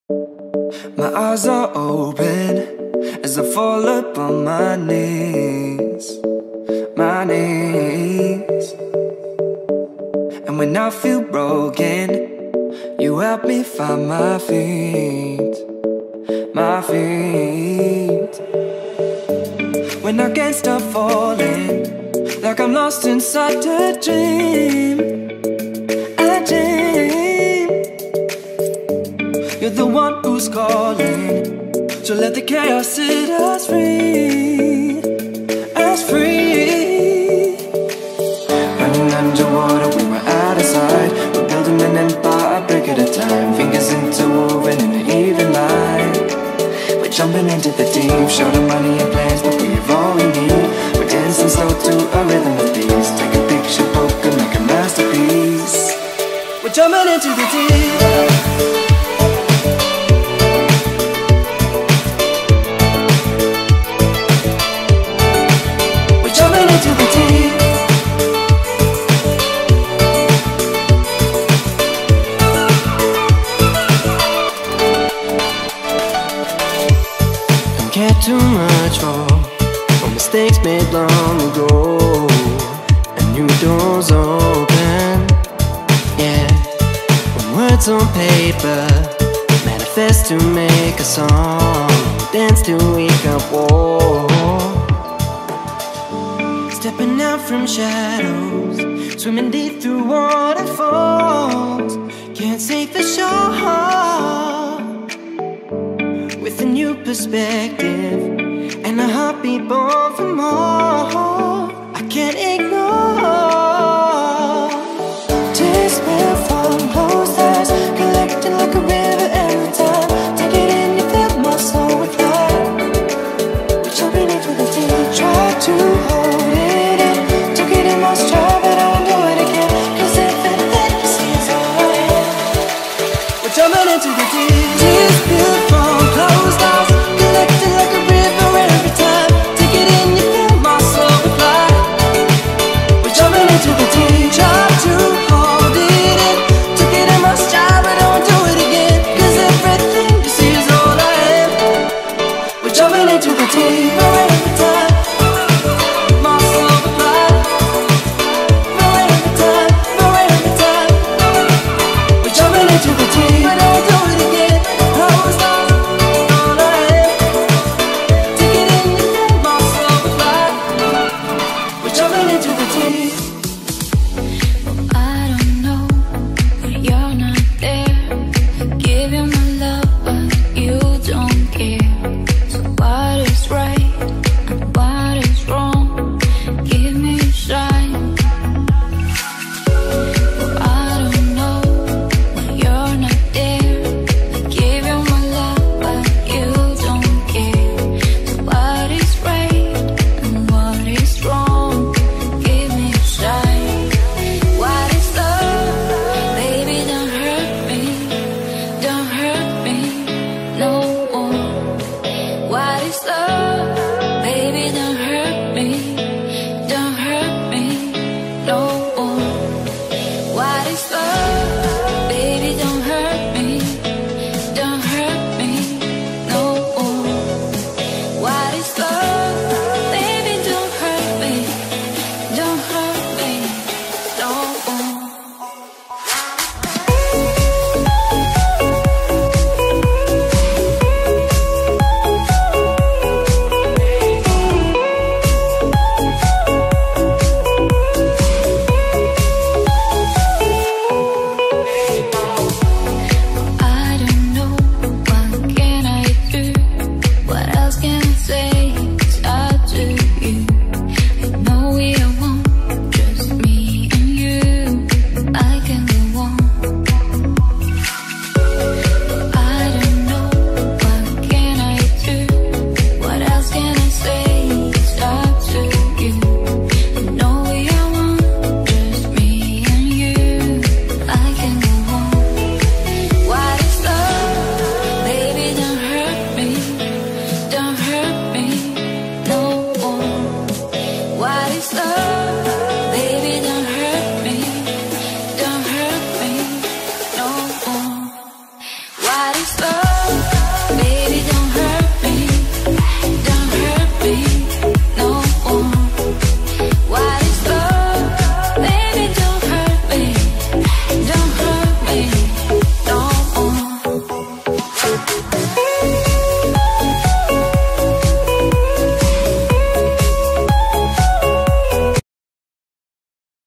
My eyes are open as I fall upon my knees, my knees. And when I feel broken, you help me find my feet, my feet. When I can't stop falling, like I'm lost inside a dream, a dream. You're the one who's calling, so let the chaos set us free, us free. Running underwater, we were out of sight. We're building an empire, a brick at a time. Fingers interwoven in an even line. We're jumping into the deep, short of money and plans, but we have all we need. We're dancing slow to a rhythm of peace. Take a picture, poke and make a masterpiece. We're jumping into the deep. Into the deep. Don't care too much for mistakes made long ago. And new doors open, yeah. When words on paper manifest to make a song, dance till we can walk. Stepping out from shadows, swimming deep through waterfalls. Can't say for sure. With a new perspective and a heartbeat born for more, I can't ignore. Tears will fall, closed eyes, collecting like a river every time. Take it in, you feel my soul with light. We're jumping into the deep, try to hold it. Must try, but I won't do it again. 'Cause everything you see is all I am. We're jumping into the deep. Tears spill from closed eyes, collecting like a river every time. Take it in, you feel my soul with light. We're jumping into the deep. Try to hold it in. Took it in, must try, but I won't do it again. 'Cause everything you see is all I am. We're jumping into the deep. Every time. Right. love.